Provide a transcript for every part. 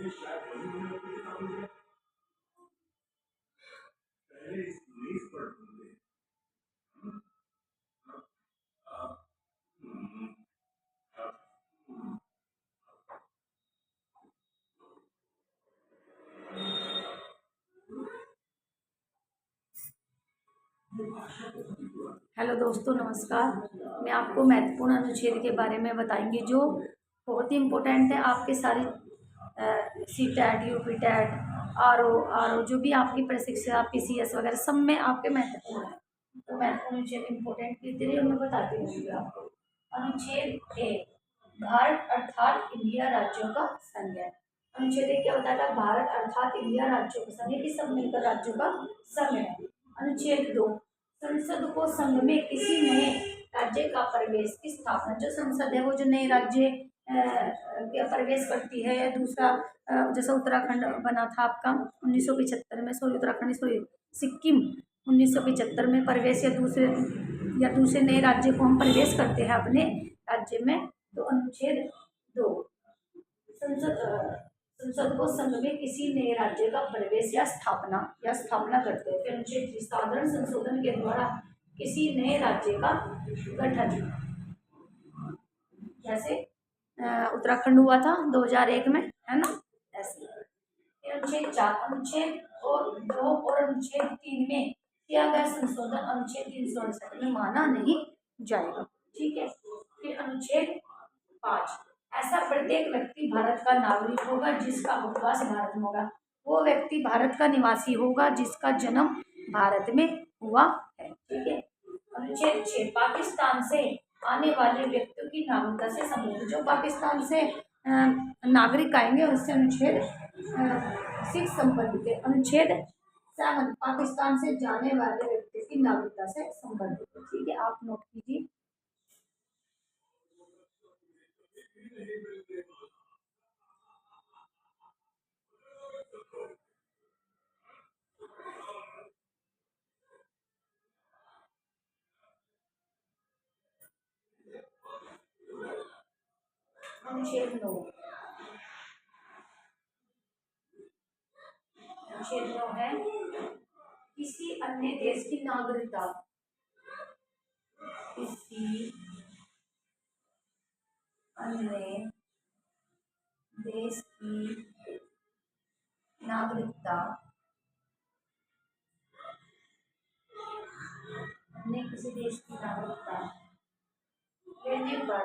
Hello दोस्तों, नमस्कार। मैं आपको महत्वपूर्ण अनुच्छेद के बारे में बताएंगे जो बहुत ही इम्पोर्टेंट है। आपके सारी C TET, U P TET, R O जो भी आपकी प्रशिक्षण, आपकी सी एस वगैरह सब में आपके महत्वपूर्ण है। तो महत्वपूर्ण अनुच्छेद इम्पोर्टेंट कितने हैं मैं बताती रहूँगी आपको। अनुच्छेद एक, भारत अर्थात इंडिया राज्यों का संघ है। अनुच्छेद एक क्या बताता है? भारत अर्थात इंडिया राज्यों का संघ है कि सब मिलकर राज्यों का संघ है। अनुच्छेद दो, संसद को संघ में किसी नए राज्य का प्रवेश की स्थापना। जो संसद है वो जो नए राज्य प्रवेश करती है, या दूसरा जैसा उत्तराखंड बना था आपका 1975 में, उत्तराखंड सिक्किम 1975 में प्रवेश, या दूसरे नए राज्य को हम प्रवेश करते हैं अपने राज्य में, तो अनुच्छेद दो, संसद को संघ में किसी नए राज्य का प्रवेश या स्थापना करते हैं। फिर अनुच्छेद तीन, साधारण संशोधन के द्वारा किसी नए राज्य का गठन, जैसे उत्तराखंड हुआ था 2001 में, है ना, ऐसे। फिर अनुच्छेद चार, अनुच्छेद और दो और अनुच्छेद तीन में किया गया संशोधन अनुच्छेद 368 में माना नहीं जाएगा। ठीक है। फिर अनुच्छेद पाँच, ऐसा प्रत्येक व्यक्ति भारत का नागरिक होगा जिसका उपवास भारत में होगा। वो व्यक्ति भारत का निवासी होगा जिसका जन्म भारत में हुआ है। ठीक है। अनुच्छेद 6, पाकिस्तान से आने वाले व्यक्तियों की नागरिकता से संबंधित, जो पाकिस्तान से नागरिक आएंगे उससे अनुच्छेद 6 संबंधित है। अनुच्छेद 7, पाकिस्तान से जाने वाले व्यक्ति की नागरिकता से संबंधित है। ठीक है, आप नोट कीजिए। अनुच्छेद 9, अनुच्छेद 9 है किसी अन्य देश की नागरिकता, किसी अन्य देश की नागरिकता, अन्य किसी देश की नागरिकता लेने पर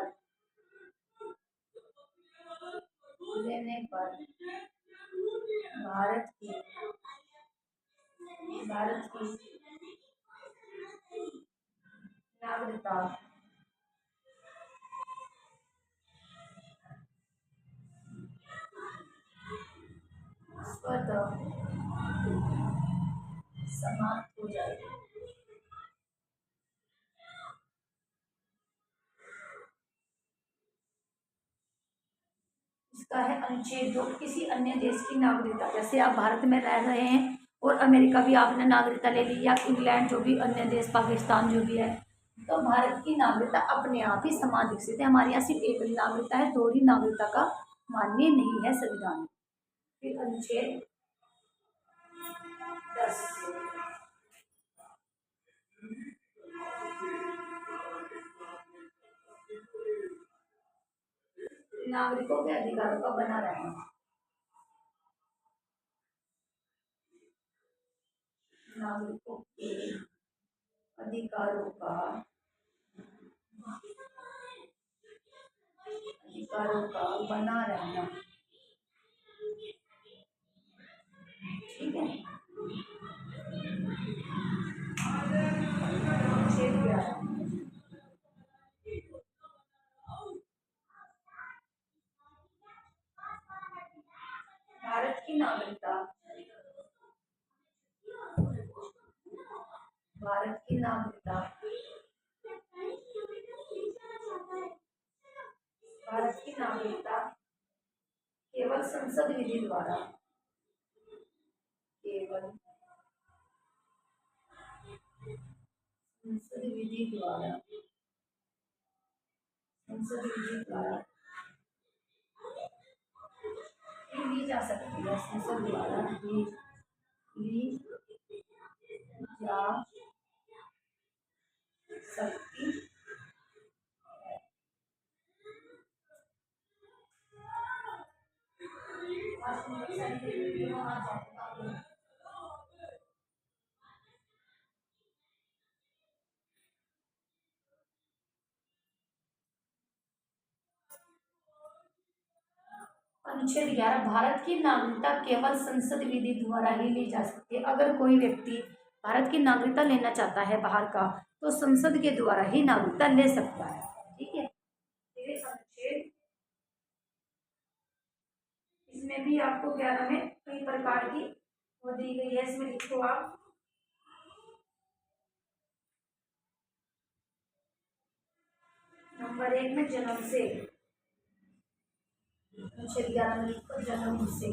भारत की नागरिकता स्वतः समाप्त हो जाएगी। इसका है अनुच्छेद 2, किसी अन्य देश की नागरिकता, जैसे आप भारत में रह रहे हैं और अमेरिका भी आपने नागरिकता ले ली, या इंग्लैंड, जो भी अन्य देश, पाकिस्तान जो भी है, तो भारत की नागरिकता अपने आप ही समान विकसित है। हमारे यहाँ सिर्फ एक नागरिकता है, दोहरी नागरिकता का मान्य नहीं है संविधान में। फिर अनुच्छेद 10, नागरिकों के अधिकारों का बना रहना, नागरिकों के अधिकारों का बना रहना। ठीक है। अनुच्छेद 11, भारत की नागरिकता, भारत की नागरिकता भारत की नागरिकता केवल संसद विधि द्वारा, केवल संसद विधि द्वारा ही ली जा सकती है, संसद द्वारा ली जा सकती है। अनुच्छेद 11, भारत की नागरिकता केवल संसद विधि द्वारा ही ली जा सकती है। अगर कोई व्यक्ति भारत की नागरिकता लेना चाहता है बाहर का, तो संसद के द्वारा ही नागरिकता ले सकता है। ठीक है, ये अनुच्छेद, इसमें भी आपको 11 में कई प्रकार की वो दी गई है, इसमें लिखो आप। नंबर 1 में जन्म से, अनुच्छेद 11 में लिखो जन्म से,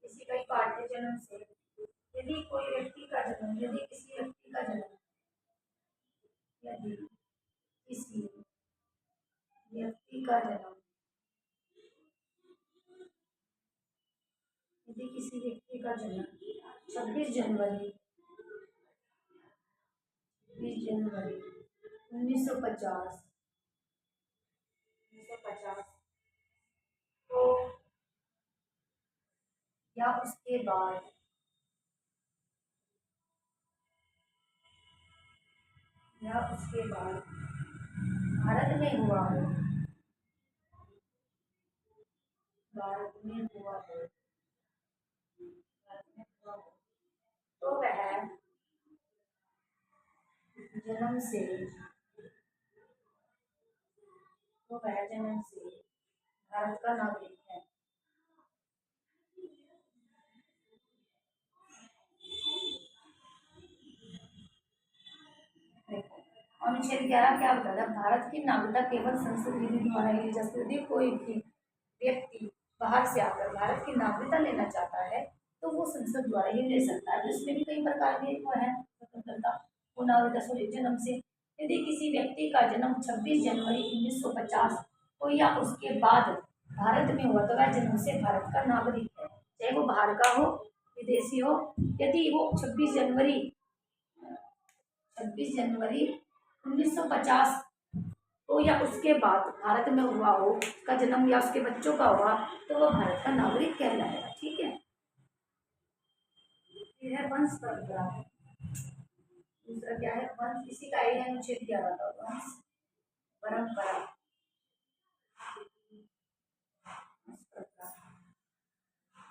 किसी का पार्ट है जन्म से। यदि कोई व्यक्ति का जन्म, यदि किसी व्यक्ति का जन्म, यदि किसी व्यक्ति का जन्म, यदि किसी व्यक्ति का जन्म 26 जनवरी 1950 को या उसके बाद भारत में हुआ हो, भारत में हुआ हो, तो वह जन्म से, भारत का नागरिक है। अनुच्छेद 11 क्या बताता है? भारत की नागरिकता केवल संसद विधि द्वारा ली जा सकती है। यदि कोई भी व्यक्ति बाहर से आकर भारत की नागरिकता लेना चाहता है, तो वो संसद द्वारा ही ले सकता है। तो इसमें भी कई प्रकार के वो है स्वतंत्रता, वो नागरिकता जन्म से। यदि किसी व्यक्ति का जन्म 26 जनवरी 1950 को या उसके बाद भारत में हुआ, तो वह जन्म से भारत का नागरिक है, चाहे वो बाहर का हो, विदेशी हो। यदि वो 26 जनवरी 1950 को या उसके बाद भारत में हुआ हो, उसका जन्म या उसके बच्चों का हुआ, तो वह भारत का नागरिक कहलाएगा। ठीक है, ये है वंश परंपरा। दूसरा क्या है? वंश, इसी का ही अनुच्छेद 11 का वंश परंपरा।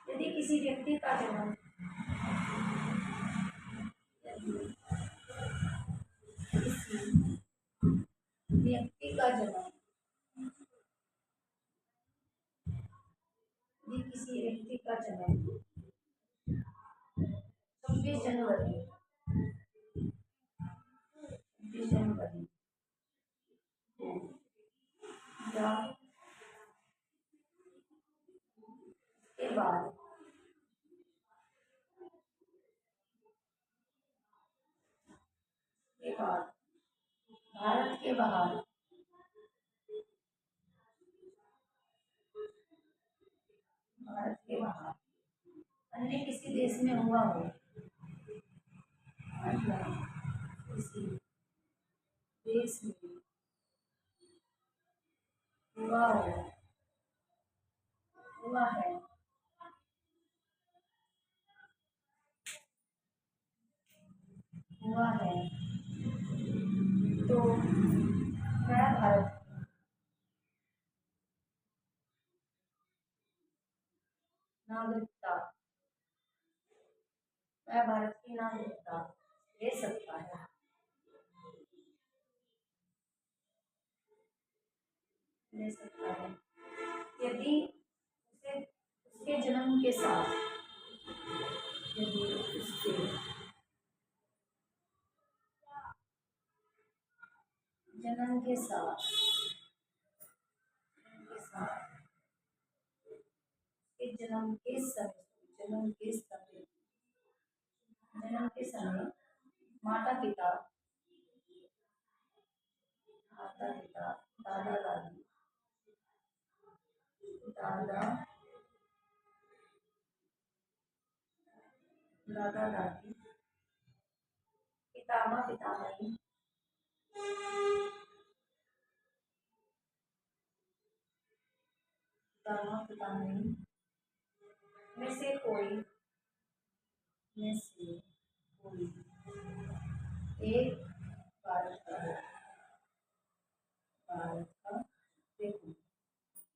यदि किसी व्यक्ति का जन्म, किसी व्यक्ति का जन्म, यदि किसी व्यक्ति का जन्म 26 जनवरी 26 जनवरी या के बाद भारत के बाहर अन्य किसी देश में हुआ हो, अन्य किसी देश में हुआ हो, हुआ है, हुआ है, तो वह भारत नागरिकता, वह भारत की नागरिकता ले सकता है, ले सकता है। यदि उसे उसके जन्म के साथ, यदि उसके जन्म के साथ, जन्म के समय, माता पिता, दादा दादी, दादा दादा दादी, पितामह पितामही, पितामह पितामही में से कोई, में से कोई एक भारत का हो, भारत का देखो।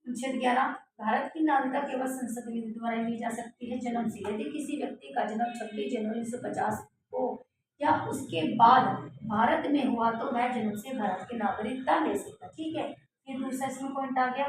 अनुच्छेद 11, भारत की नागरिकता केवल संसद विधि द्वारा ही ली जा सकती है। जन्म से, यदि किसी व्यक्ति का जन्म 26 जनवरी 1950 को या उसके बाद भारत में हुआ तो वह जन्म से भारत की नागरिकता ले सकता है। ठीक है, फिर दूसरा इसमें पॉइंट आ गया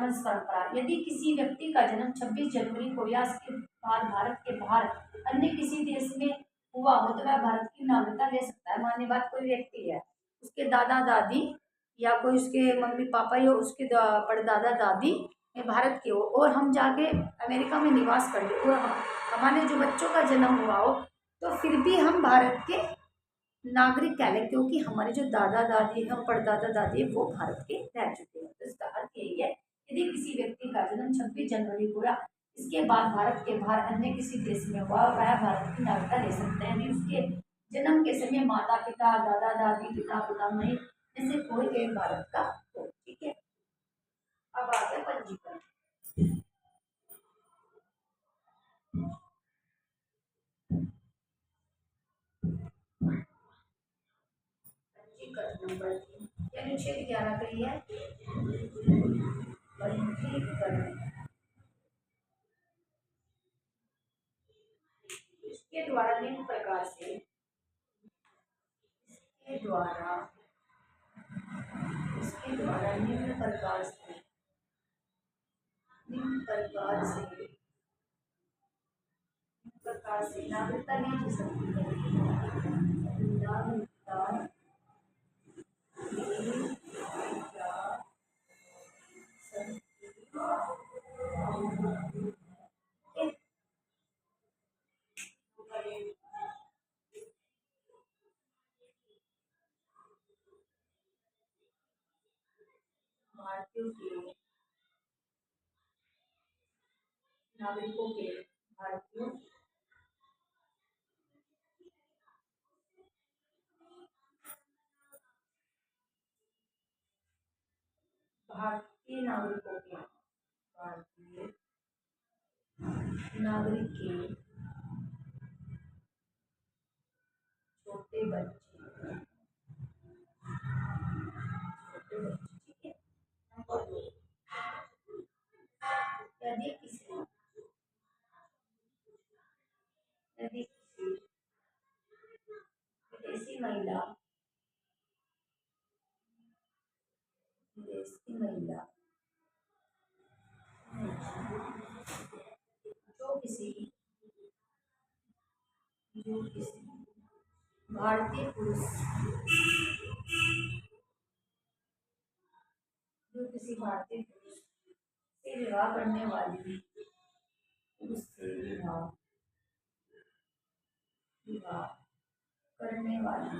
वंश परंपरा। यदि किसी व्यक्ति का जन्म 26 जनवरी को या उसके बाद भारत के बाहर अन्य किसी देश में हुआ हो तो वह भारत की नागरिकता ले सकता है। मान्य बात, कोई व्यक्ति है, उसके दादा दादी या कोई उसके मम्मी पापा या उसके परदादा दादी में भारत के हो और हम जाके अमेरिका में निवास कर ले और हमारे जो बच्चों का जन्म हुआ हो तो फिर भी हम भारत के नागरिक कहलाए, क्योंकि हमारे जो दादा दादी हम परदादा दादी है वो भारत के रह चुके हैं। तो इसका अर्थ यही है, यदि किसी व्यक्ति का जन्म 26 जनवरी को या इसके बाद भारत के बाहर अन्य किसी देश में हुआ वह भारत की नागरिकता ले सकते हैं। उसके जन्म के समय माता पिता दादा दादी पिता पितामही में से कोई एक भारत का हो। ठीक है, अब आ गया पंजीकरण। पंजीकरण नंबर 3, अनुच्छेद 11 का ही है पंजीकरण। इसके द्वारा निम्न प्रकार से, इसके द्वारा निम्न प्रकार से नागरिकता ली जा सकती है। नागरिकता ली जा सकती है। भारतीयों के नागरिकों के भारतीयों भारतीय नागरिकों के भारतीय नागरिक के छोटे बच्चे, ठीक है। नंबर 2, यदि किसी विदेशी महिला जो किसी भारतीय पुरुष से विवाह करने वाली उससे विवाह करने वाली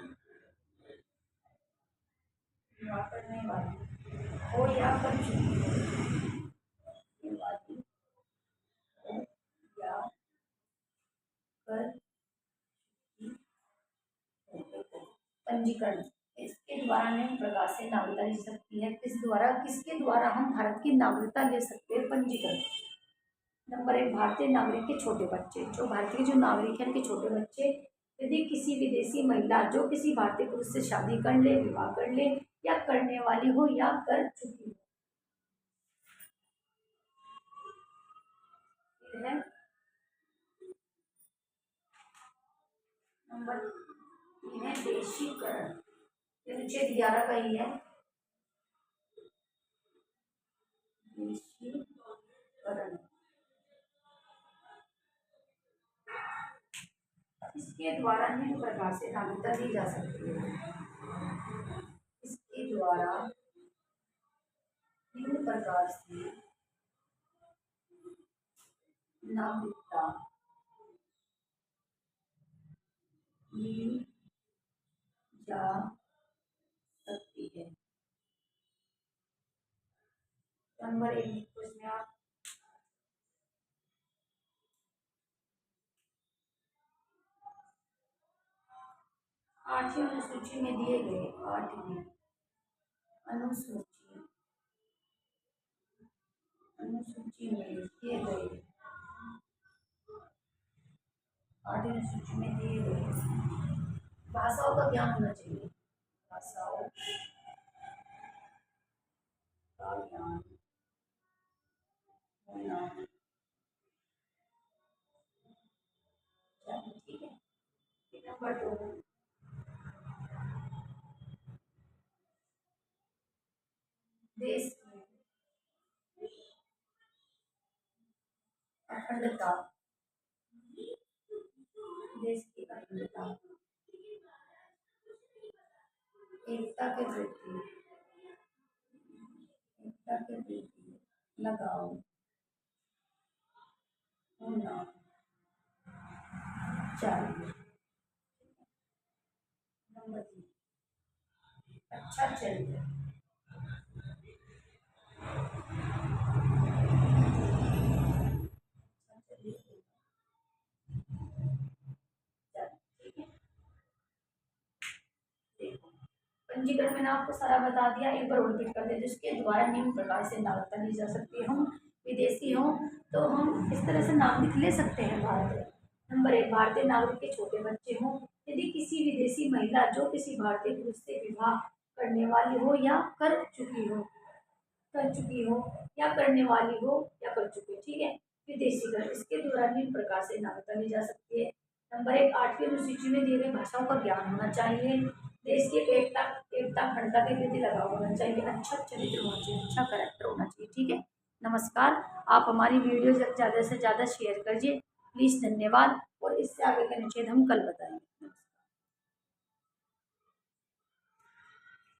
हो या कर चुकी वाली हो या कर पंजीकरण। इसके द्वारा निम्न प्रकार से नागरिकता ले सकती है। किसके द्वारा हम भारत की नागरिकता ले सकते हैं? पंजीकरण। नंबर 1, भारतीय नागरिक के छोटे बच्चे। जो भारतीय के जो नागरिक हैं उनके छोटे बच्चे यदि किसी विदेशी महिला जो किसी भारतीय पुरुष से शादी कर ले, विवाह कर ले या करने वाली हो या कर चुकी हो। नंबर 3 है देशीकरण। अनुच्छेद 11 का ही है देशीकरण। इसके द्वारा निम्न प्रकार से नागरिकता दी जा सकती है। इसके द्वारा निम्न प्रकार से नागरिकता ली जा सकती है। नंबर 1 लिखो इसमें आप। 8वीं अनुसूची में दिए गए, 8वीं अनुसूची अनुसूची में दिए गए, 8वीं अनुसूची में दिए गए भाषाओं का ज्ञान होना चाहिए। भाषाओं का ज्ञान होना चाहिए। ठीक है। नंबर 2, देश की अखंडता, देश की अखंडता, एकता के प्रति, एकता के प्रति लगाव होना चाहिए। नंबर 3, अच्छा चरित्र, अच्छा चरित्र चाहिए। ठीक है। देखो, पंजीकरण मैंने आपको सारा बता दिया, एक बार रिपीट कर दे, जिसके द्वारा निम्न प्रकार से नागरिकता ली जा सकती है। हम विदेशी हों तो हम इस तरह से नागरिक ले सकते हैं भारत। नंबर 1, भारतीय नागरिक के छोटे बच्चे हों, यदि किसी विदेशी महिला जो किसी भारतीय पुरुष से विवाह करने वाली हो या कर चुकी हो या करने वाली हो या कर चुकी हो, ठीक है, विदेशीकरण, इसके द्वारा निम्न प्रकार से नागरिकता ली जा सकती है। नंबर 1, 8वीं अनुसूची में दिए गए भाषाओं का ज्ञान होना चाहिए। देश की एकता एकता अखंडता के प्रति लगाव होना चाहिए। अच्छा चरित्र होना चाहिए, अच्छा कैरेक्टर होना चाहिए। ठीक है। नमस्कार। आप हमारी वीडियो ज़्यादा से ज़्यादा शेयर करिए प्लीज़। धन्यवाद। और इससे आगे का अनुच्छेद हम कल बताएंगे।